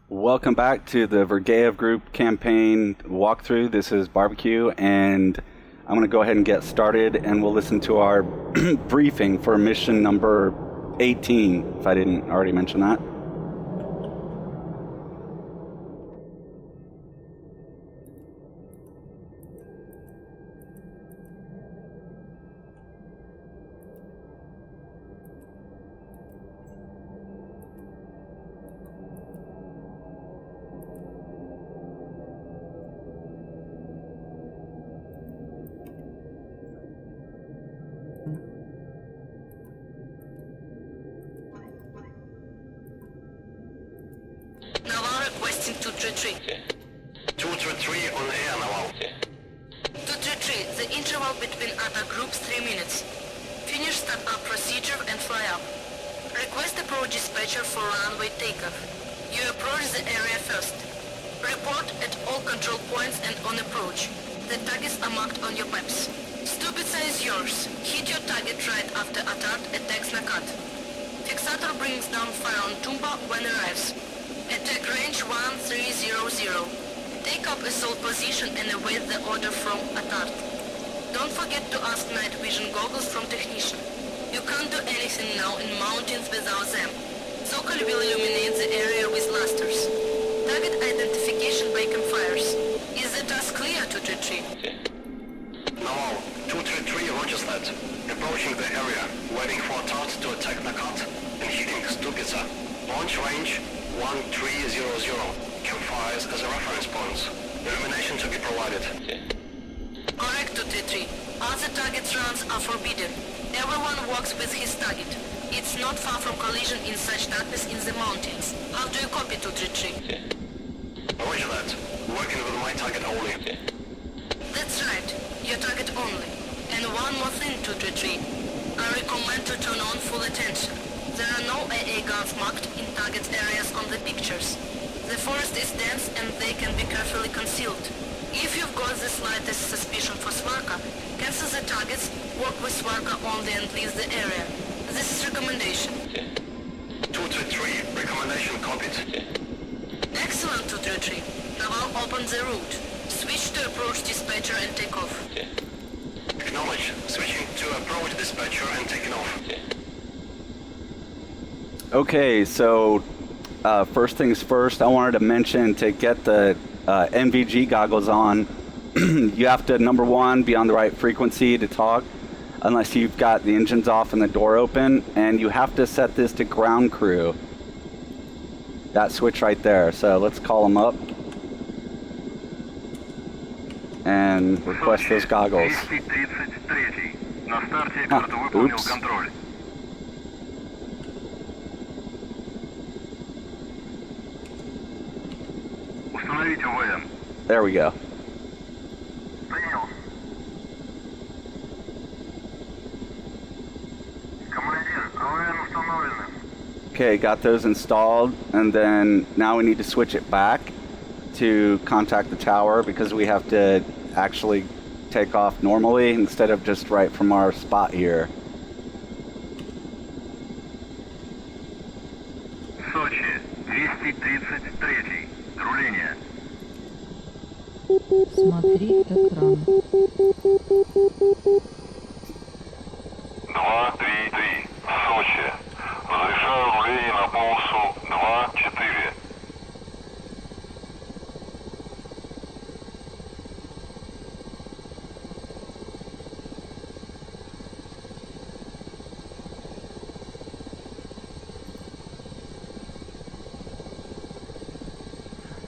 Welcome back to the Vergeev Group campaign walkthrough. This is Barbecue, and I'm going to go ahead and get started, and we'll listen to our briefing for mission number 18, if I didn't already mention that. Naval requesting 233. 233 on air, Naval. 233, the interval between attack groups 3 minutes. Finish start-up procedure and fly up. Request approach dispatcher for runway takeoff. You approach the area first. Report at all control points and on approach. The targets are marked on your maps. Stupica is yours. Hit your target right after attack attacks Nakat. Fixator brings down fire on Tumba when arrives. Attack range 1300. Take up assault position and await the order from Atart. Don't forget to ask night vision goggles from technician. You can't do anything now in mountains without them. Sokol will illuminate the area with lusters. Target identification by campfires. Is the task clear, 233? Naval, 233, roger that. Approaching the area, waiting for Tart to attack Nakat and hitting Stupica. Launch range 1300. Campfires as a reference points. Illumination to be provided. Correct, 233. Other target's runs are forbidden. Everyone walks with his target. It's not far from collision in such darkness in the mountains. How do you copy, 233? Roger that. Working with my target only. That's right. Your target only. And one more thing, 233. I recommend to turn on full attention. There are no AA guns marked in target areas on the pictures. The forest is dense and they can be carefully concealed. If you've got the slightest suspicion for Svarka, cancel the targets, work with Svarka only and leave the area. This is recommendation. 233, recommendation copied. Excellent, 233. Naval open the route. Switch to approach dispatcher and take off. Acknowledge. Switching to approach dispatcher and taking off. Okay, so first things first, I wanted to mention to get the NVG goggles on, you have to, number one, be on the right frequency to talk, unless you've got the engines off and the door open, and you have to set this to ground crew. That switch right there. So let's call them up and request those goggles. Oops. There we go. Okay, got those installed, and then now we need to switch it back to contact the tower because we have to actually take off normally instead of just right from our spot here. Сочи, 233, руление. Смотри экран. 233, Сочи. Разрешаю руление на полосу 2-4.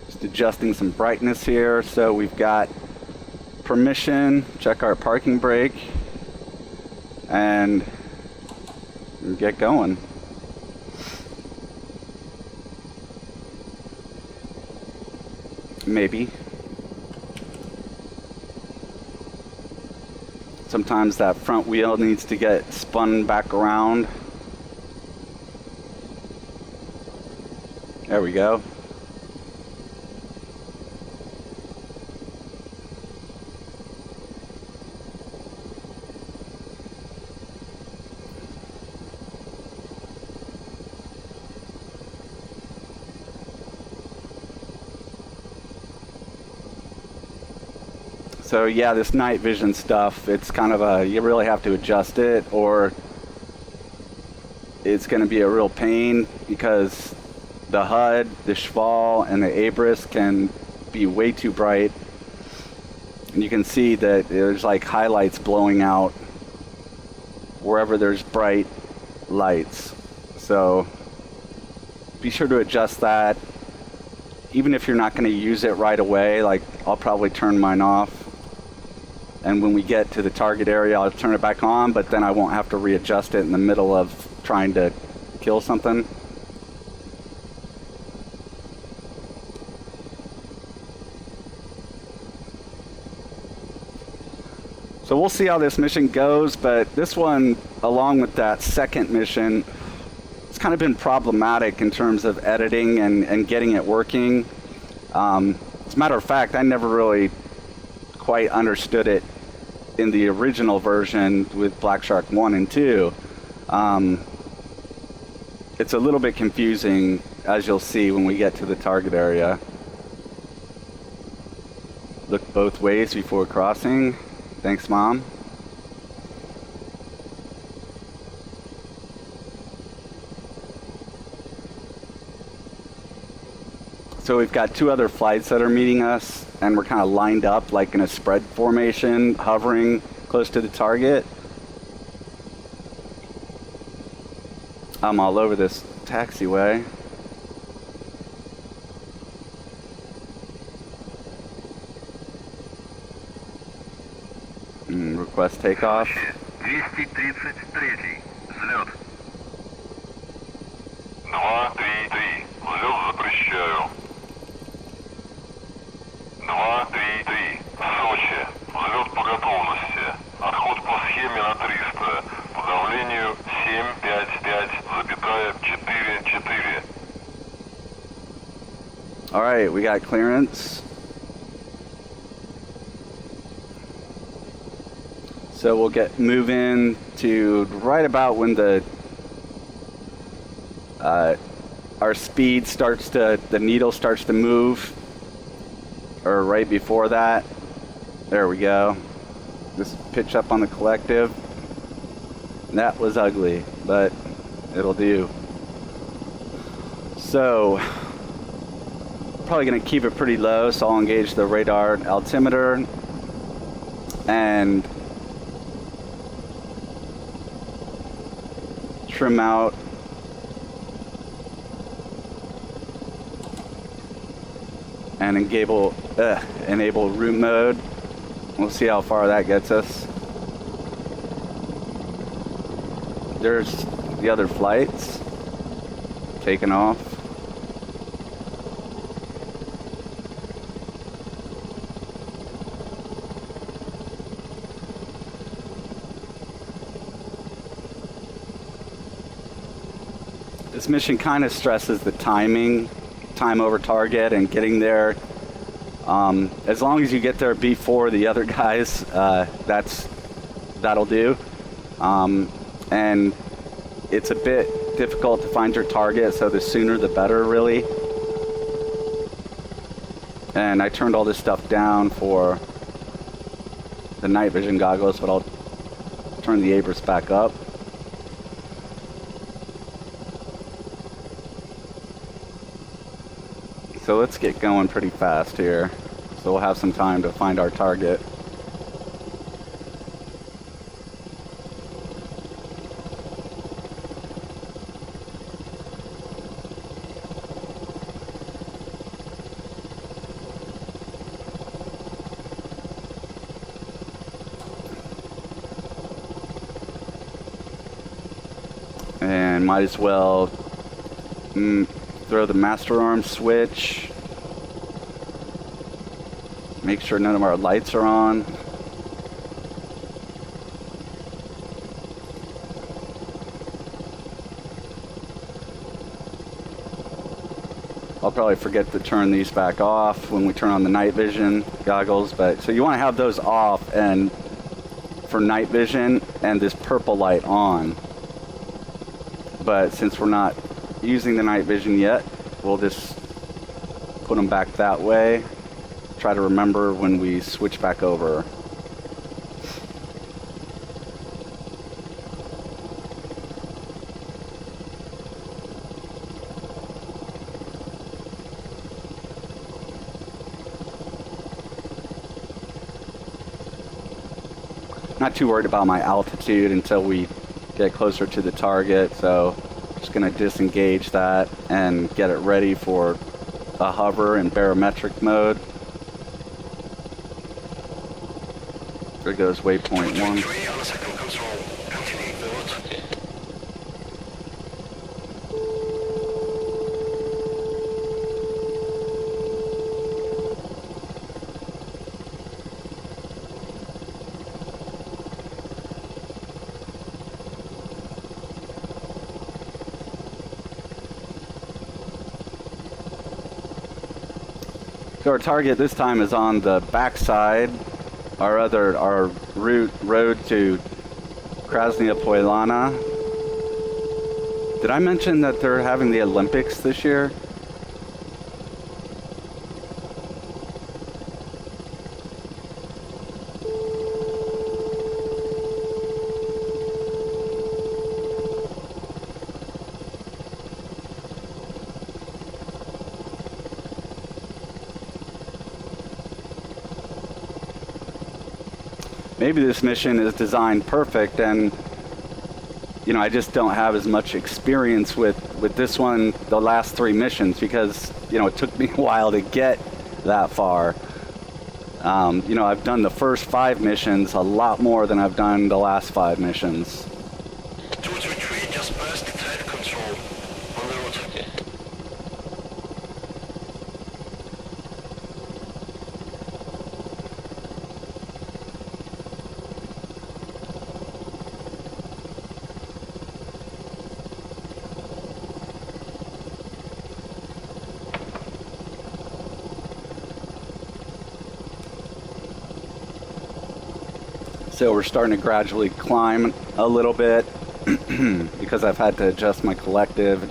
Just adjusting some brightness here. So we've got permission, check our parking brake, and get going. Maybe. Sometimes that front wheel needs to get spun back around. There we go. So yeah, this night vision stuff, it's kind of you really have to adjust it, or it's going to be a real pain, because the HUD, the Schval, and the Abris can be way too bright. And you can see that there's like highlights blowing out wherever there's bright lights. So be sure to adjust that. Even if you're not going to use it right away, like I'll probably turn mine off. And when we get to the target area, I'll turn it back on, but then I won't have to readjust it in the middle of trying to kill something. So we'll see how this mission goes, but this one, along with that second mission, it's kind of been problematic in terms of editing and getting it working. As a matter of fact, I never really quite understood it in the original version with Blackshark 1 and 2. It's a little bit confusing, as you'll see when we get to the target area. Look both ways before crossing. Thanks, Mom. So we've got two other flights that are meeting us, and we're kind of lined up like in a spread formation, hovering close to the target. I'm all over this taxiway. Request takeoff. 233. Взлет. 233. Взлет запрещаю. 233. Сочи. Взлет по готовности. Отход по схеме на 300. По давлению 755,44. All right, we got clearance. So we'll get moving to right about when the our speed starts to, the needle starts to move, or right before that. There we go. Just pitch up on the collective. That was ugly, but it'll do. So probably gonna keep it pretty low, so I'll engage the radar altimeter and trim out and enable route mode. We'll see how far that gets us. There's the other flights taking off. This mission kind of stresses the time over target, and getting there. As long as you get there before the other guys, that'll do. And it's a bit difficult to find your target, so the sooner the better, really. And I turned all this stuff down for the night vision goggles, but I'll turn the Abris back up. So let's get going pretty fast here, so we'll have some time to find our target. And might as well throw the master arm switch. Make sure none of our lights are on. I'll probably forget to turn these back off when we turn on the night vision goggles, but so you want to have those off and for night vision, and this purple light on. But since we're not using the night vision yet, we'll just put them back that way. try to remember when we switch back over. Not too worried about my altitude until we get closer to the target, so just gonna disengage that and get it ready for a hover in barometric mode. There goes waypoint 1. 3 on the second control. Continue the route. So our target this time is on the backside. Our road to Krasnaya Polyana. Did I mention that they're having the Olympics this year? Maybe this mission is designed perfect, and you know, I just don't have as much experience with this one, the last 3 missions, because you know, it took me a while to get that far. You know, I've done the first 5 missions a lot more than I've done the last 5 missions. 233 just passed thread control on the route. So we're starting to gradually climb a little bit because I've had to adjust my collective.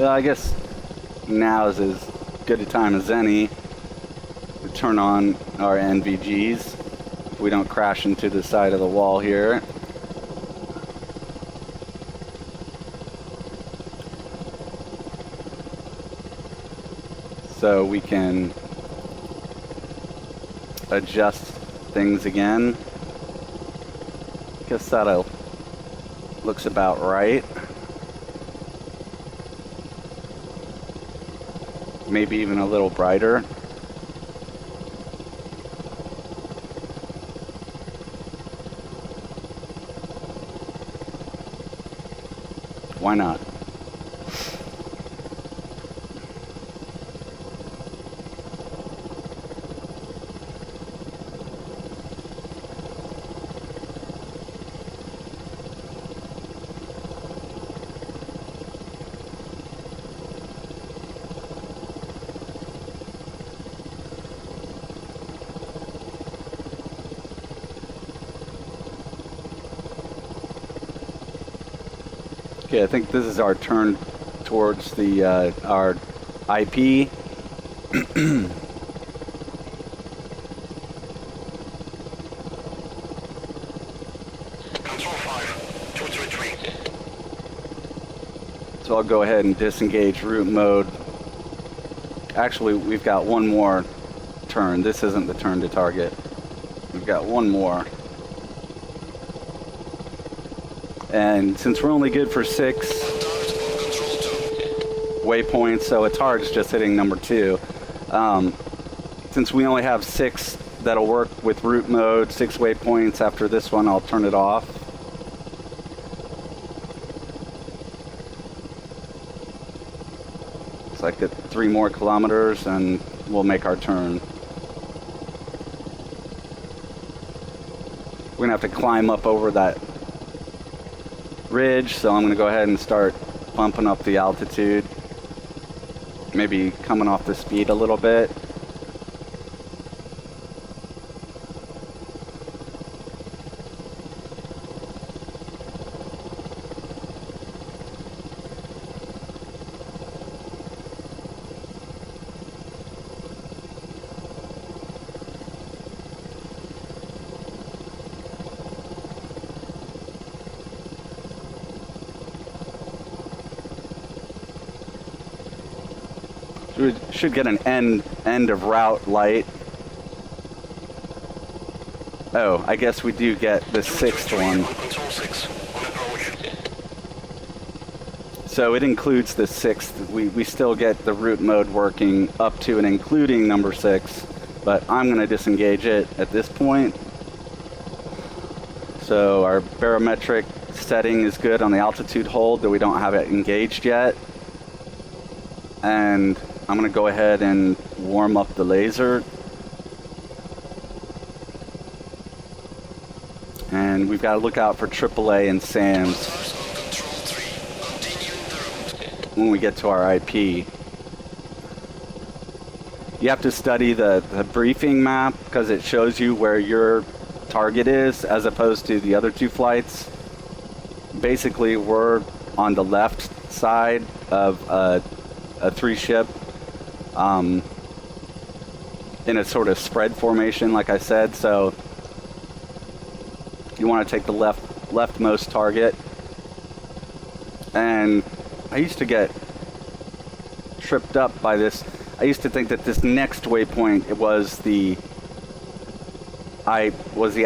I guess now is as good a time as any to turn on our NVGs if we don't crash into the side of the wall here. So we can adjust things again. Guess that looks about right. Maybe even a little brighter. Why not? Okay, I think this is our turn towards the our IP. Control 5, 233. So I'll go ahead and disengage route mode. Actually, we've got one more turn. This isn't the turn to target. We've got one more. And since we're only good for 6 waypoints, so it's hard, it's just hitting number 2. Since we only have 6 that'll work with route mode, 6 waypoints, after this one I'll turn it off. So I get 3 more kilometers and we'll make our turn. We're gonna have to climb up over that ridge, so I'm gonna go ahead and start bumping up the altitude. Maybe coming off the speed a little bit. We should get an end of route light. Oh, I guess we do get the 6th one. Control 6 on approach. So it includes the 6th. We still get the route mode working up to and including number 6, but I'm going to disengage it at this point. So our barometric setting is good on the altitude hold, though we don't have it engaged yet. And I'm going to go ahead and warm up the laser. And we've got to look out for AAA and SAMs when we get to our IP. You have to study the briefing map because it shows you where your target is as opposed to the other 2 flights. Basically, we're on the left side of a 3-ship in a sort of spread formation, like I said, so you want to take the leftmost target. And I used to get tripped up by this. I used to think that this next waypoint was the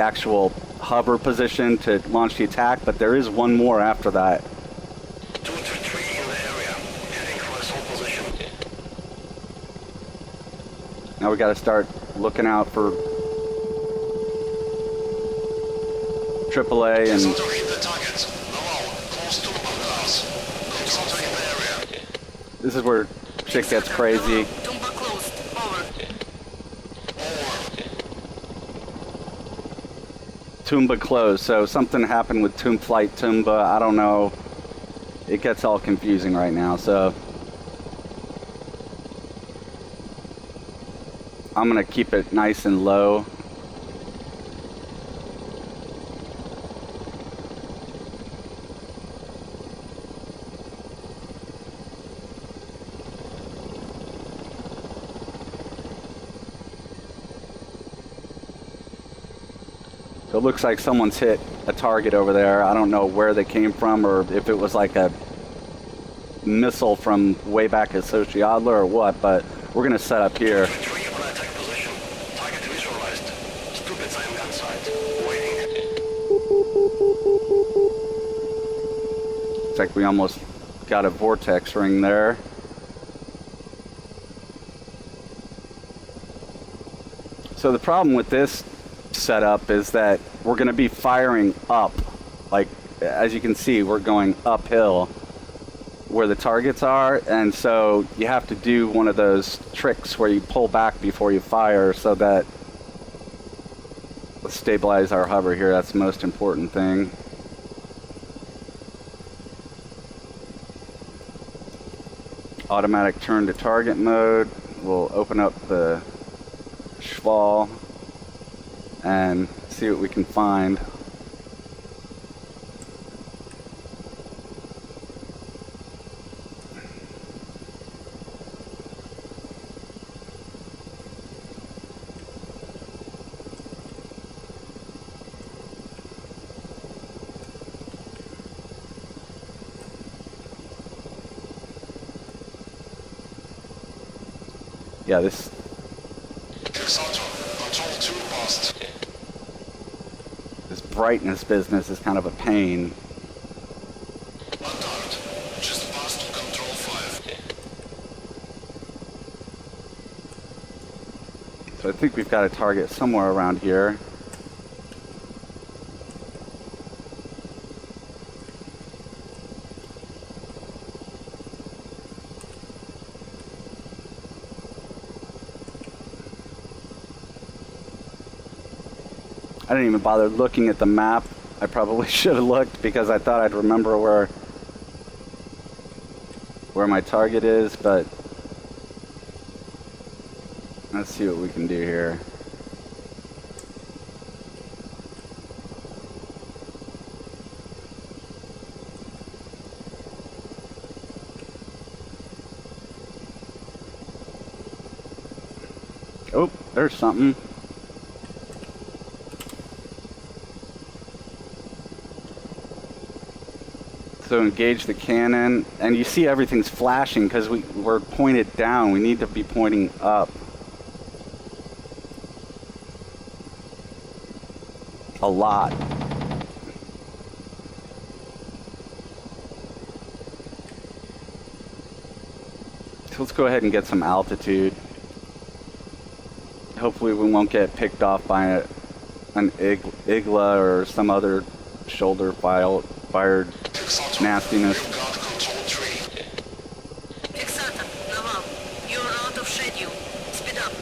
actual hover position to launch the attack, but there is one more after that. 223 in the area, heading for a sole position. Now we got to start looking out for AAA and. Consultor hit the target. Normal, close to Baghdad. Consultor in the area. This is where shit gets crazy. Tumba closed. Over. Tumba closed, so something happened with Flight Tumba. I don't know. It gets all confusing right now, so I'm gonna keep it nice and low. So it looks like someone's hit a target over there. I don't know where they came from or if it was like a missile from way back at Sociadler or what, but we're going to set up here. 3 on attack position. Target visualized. Stupid sign gun site. Waiting. Looks like we almost got a vortex ring there. So the problem with this setup is that we're going to be firing up. Like, as you can see, we're going uphill where the targets are, and so you have to do one of those tricks where you pull back before you fire so that let's stabilize our hover here. That's the most important thing. Automatic turn to target mode. We'll open up the Schwal and see what we can find. Yeah, this brightness business is kind of a pain. Just pass to control 5. So I think we've got a target somewhere around here. didn't even bother looking at the map. I probably should have looked because I thought I'd remember where my target is, but let's see what we can do here. Oh, there's something. So engage the cannon, and you see everything's flashing because we're pointed down. We need to be pointing up. A lot. So let's go ahead and get some altitude. Hopefully we won't get picked off by an Igla or some other shoulder fired nastiness. You've got control 3. Fixator, Naval, you're out of schedule. Speed up.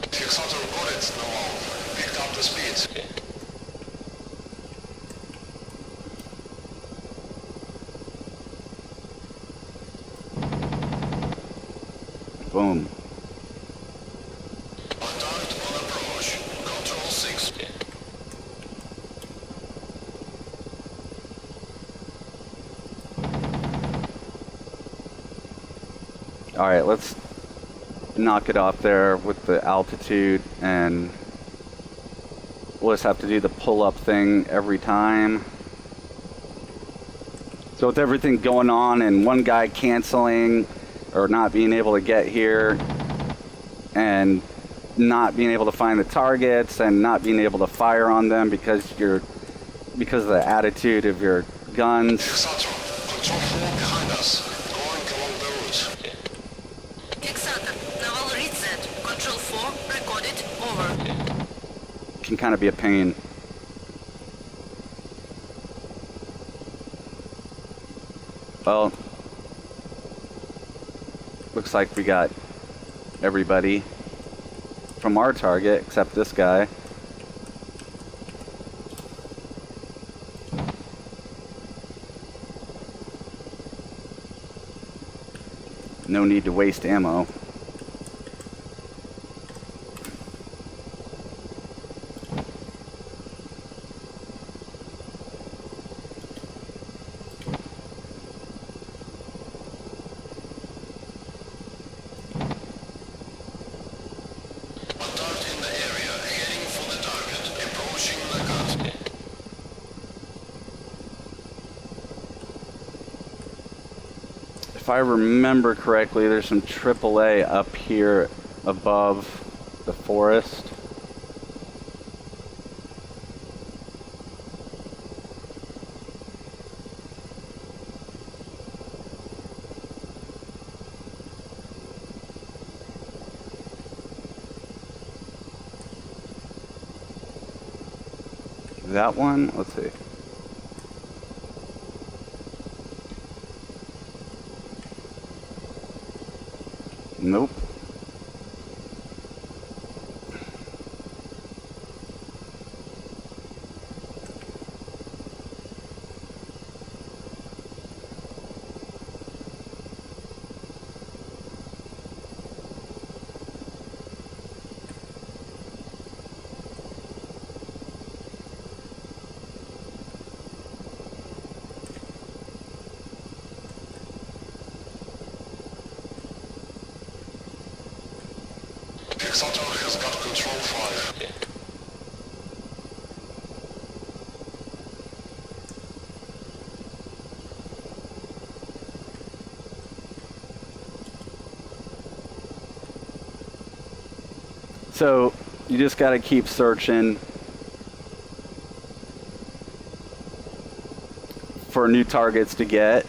Fixator got it, Naval. Picked up the speed. Boom. Contact on approach. Control 6. Alright, let's knock it off there with the altitude, and we'll just have to do the pull-up thing every time. So with everything going on and one guy canceling or not being able to get here and not being able to find the targets and not being able to fire on them because of the attitude of your guns. Fixator, control 4 behind us. Going along the route. Fixator, Naval reads that. Control 4, recorded, over. Can kind of be a pain. Well, looks like we got everybody from our target except this guy. No need to waste ammo. Contact in the area, heading for the target. Approaching the cut. If I remember correctly, there's some AAA up here above the forest. That one? Let's see. Nope. Fixator has got control 5. So you just got to keep searching for new targets to get.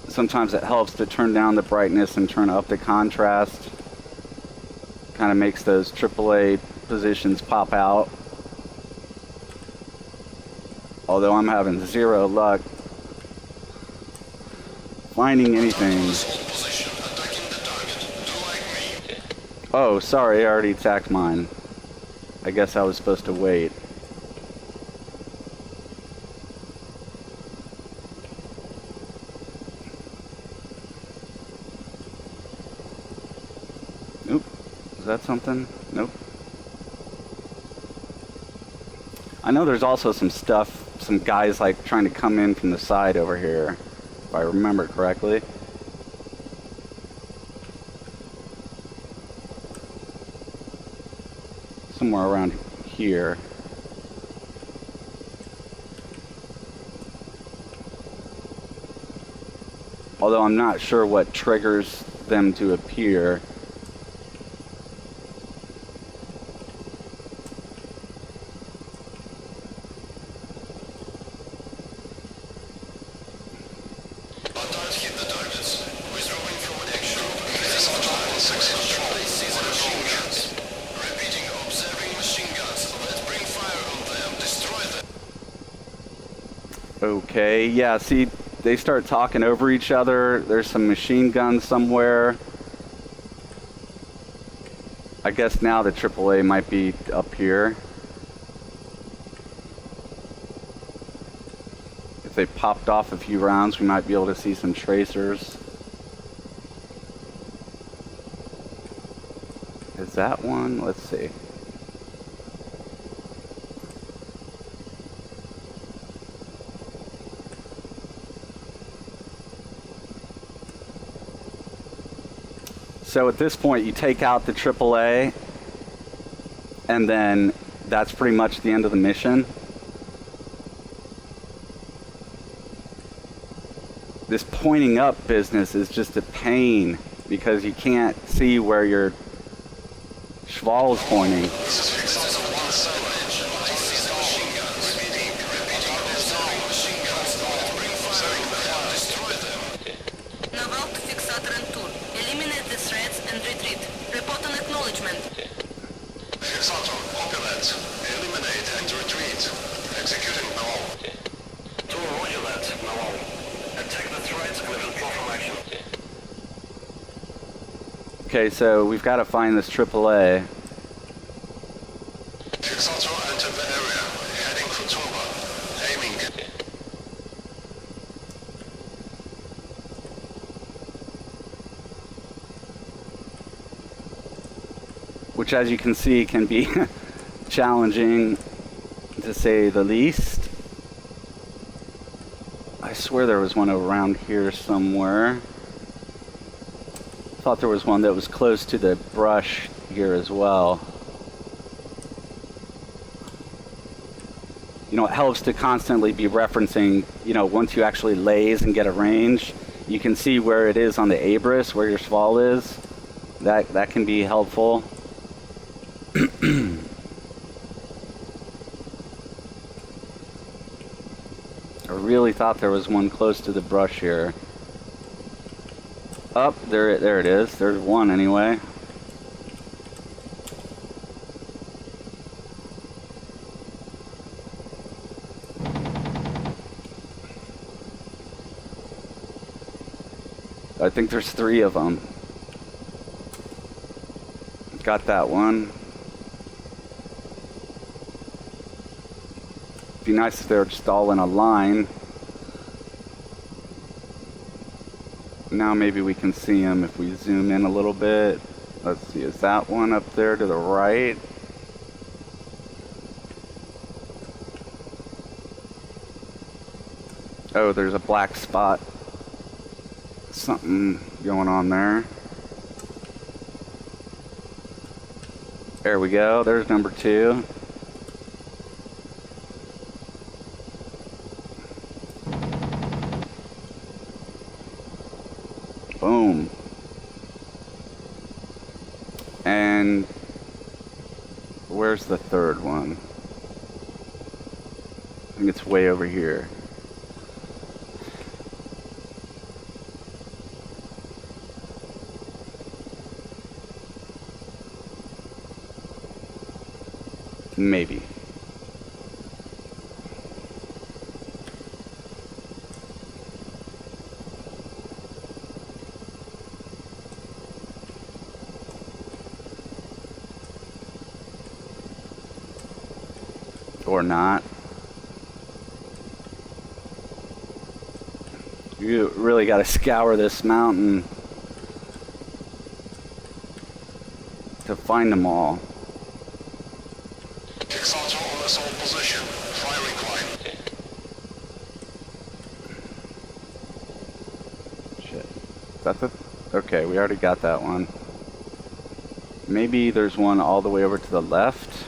Sometimes it helps to turn down the brightness and turn up the contrast. Kind of makes those AAA positions pop out. Although I'm having zero luck finding anything. Position, attacking the target. Do like me. Oh, sorry, I already attacked mine. I guess I was supposed to wait. Nope. Is that something? Nope. I know there's also some stuff, some guys like trying to come in from the side over here, if I remember correctly. Somewhere around here. Although I'm not sure what triggers them to appear. Okay, yeah, see, they start talking over each other. There's some machine guns somewhere. I guess now the AAA might be up here. If they popped off a few rounds, we might be able to see some tracers. Is that one? Let's see. So at this point, you take out the AAA, and then that's pretty much the end of the mission. This pointing up business is just a pain because you can't see where your Schwal is pointing. Okay, so we've got to find this AAA. Fixator entered the area, heading for Tumba. Aiming. Which, as you can see, can be challenging, to say the least. I swear there was one around here somewhere. Thought there was one that was close to the brush here as well. You know, it helps to constantly be referencing, you know, once you actually laze and get a range, you can see where it is on the Abris, where your Schwal is. That can be helpful. I really thought there was one close to the brush here. Up there it is. There's one anyway. I think there's 3 of them. Got that one. Be nice if they were just all in a line. Now maybe we can see them if we zoom in a little bit. Let's see, is that one up there to the right? Oh, there's a black spot. Something going on there. There we go, there's number 2. Boom. And where's the 3rd one? I think it's way over here. Maybe. or not. You really got to scour this mountain to find them all. Fixator on assault position. Firing line. Shit. Is that the... Okay, we already got that one. Maybe there's one all the way over to the left.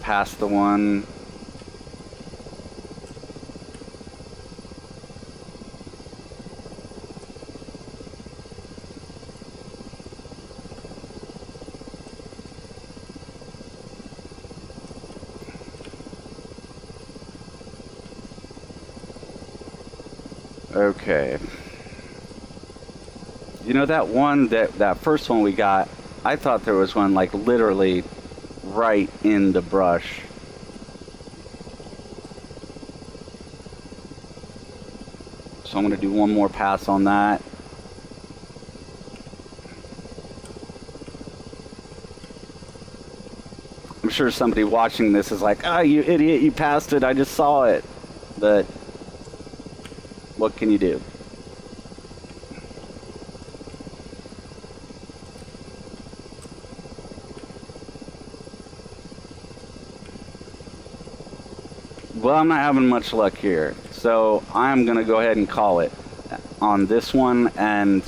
Past the one. Okay. You know that one, that first one we got, I thought there was one like literally right in the brush. So I'm going to do one more pass on that. I'm sure somebody watching this is like, "Ah, you idiot, you passed it, I just saw it." But what can you do? Well, I'm not having much luck here, so I'm gonna go ahead and call it on this one, and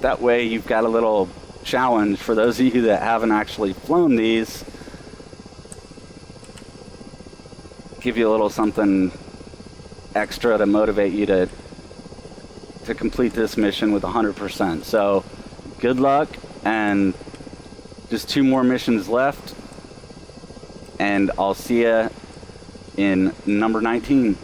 that way you've got a little challenge for those of you that haven't actually flown these. Give you a little something extra to motivate you to complete this mission with 100%. So good luck, and just 2 more missions left, and I'll see you in number 19.